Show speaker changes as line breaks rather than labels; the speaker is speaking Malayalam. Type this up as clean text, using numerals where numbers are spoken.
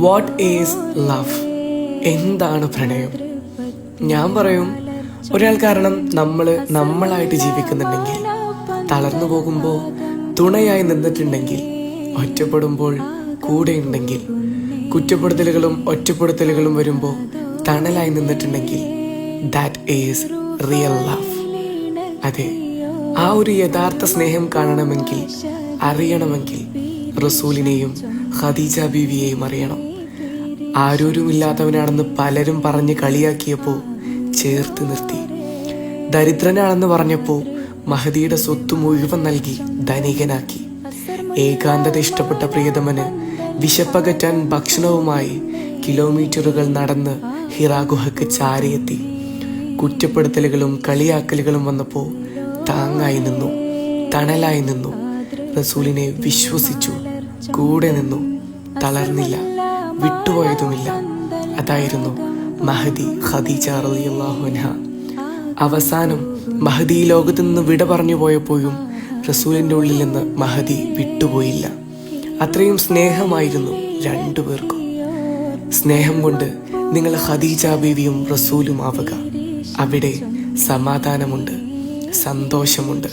What is love? എന്താണ് പ്രണയം? ഞാൻ പറയും, ഒരാൾ കാരണം നമ്മളായിട്ട് ജീവിക്കുന്നുണ്ടെങ്കിൽ, തളർന്നു പോകുമ്പോൾ തുണയായി നിന്നിട്ടുണ്ടെങ്കിൽ, ഒറ്റപ്പെടുമ്പോൾ കൂടെയുണ്ടെങ്കിൽ, കുറ്റപ്പെടുത്തലുകളും ഒറ്റപ്പെടുത്തലുകളും വരുമ്പോൾ തണലായി നിന്നിട്ടുണ്ടെങ്കിൽ, ദാറ്റ് ഈസ് റിയൽ ലവ്. അതെ, ആ ഒരു യഥാർത്ഥ സ്നേഹം കാണണമെങ്കിൽ, അറിയണമെങ്കിൽ റസൂലിനെയും ഖദീജ ബീവിയെയും അറിയണം. ആരോരുമില്ലാത്തവനാണെന്ന് പലരും പറഞ്ഞ് കളിയാക്കിയപ്പോൾ ചേർത്ത് നിർത്തി. ദരിദ്രനാണെന്ന് പറഞ്ഞപ്പോൾ മഹദിയുടെ സ്വത്ത് മുഴുവൻ നൽകി ധനികനാക്കി. ഏകാന്തത ഇഷ്ടപ്പെട്ട പ്രിയതമന് വിശപ്പകറ്റാൻ ഭക്ഷണവുമായി കിലോമീറ്ററുകൾ നടന്ന് ഹിറാ ഗുഹയ്ക്ക് ചാരിയെത്തി. കുറ്റപ്പെടുത്തലുകളും കളിയാക്കലുകളും വന്നപ്പോൾ താങ്ങായി നിന്നു, തണലായി നിന്നു, റസൂലിനെ വിശ്വസിച്ചു, കൂടെ നിന്നു, തളർന്നില്ല, വിട്ടുപോയതുമില്ല. അതായിരുന്നു മഹദി ഖദീജ റളിയല്ലാഹു അൻഹ. അവസാനം മഹദി ലോകത്തു നിന്ന് വിട പറഞ്ഞു പോയപ്പോഴും റസൂലിൻ്റെ ഉള്ളിൽ നിന്ന് മഹദി വിട്ടുപോയില്ല. അത്രയും സ്നേഹമായിരുന്നു രണ്ടുപേർക്കും. സ്നേഹം കൊണ്ട് നിങ്ങൾ ഖദീജ ബീവിയും റസൂലും ആവുക. അവിടെ സമാധാനമുണ്ട്, സന്തോഷമുണ്ട്.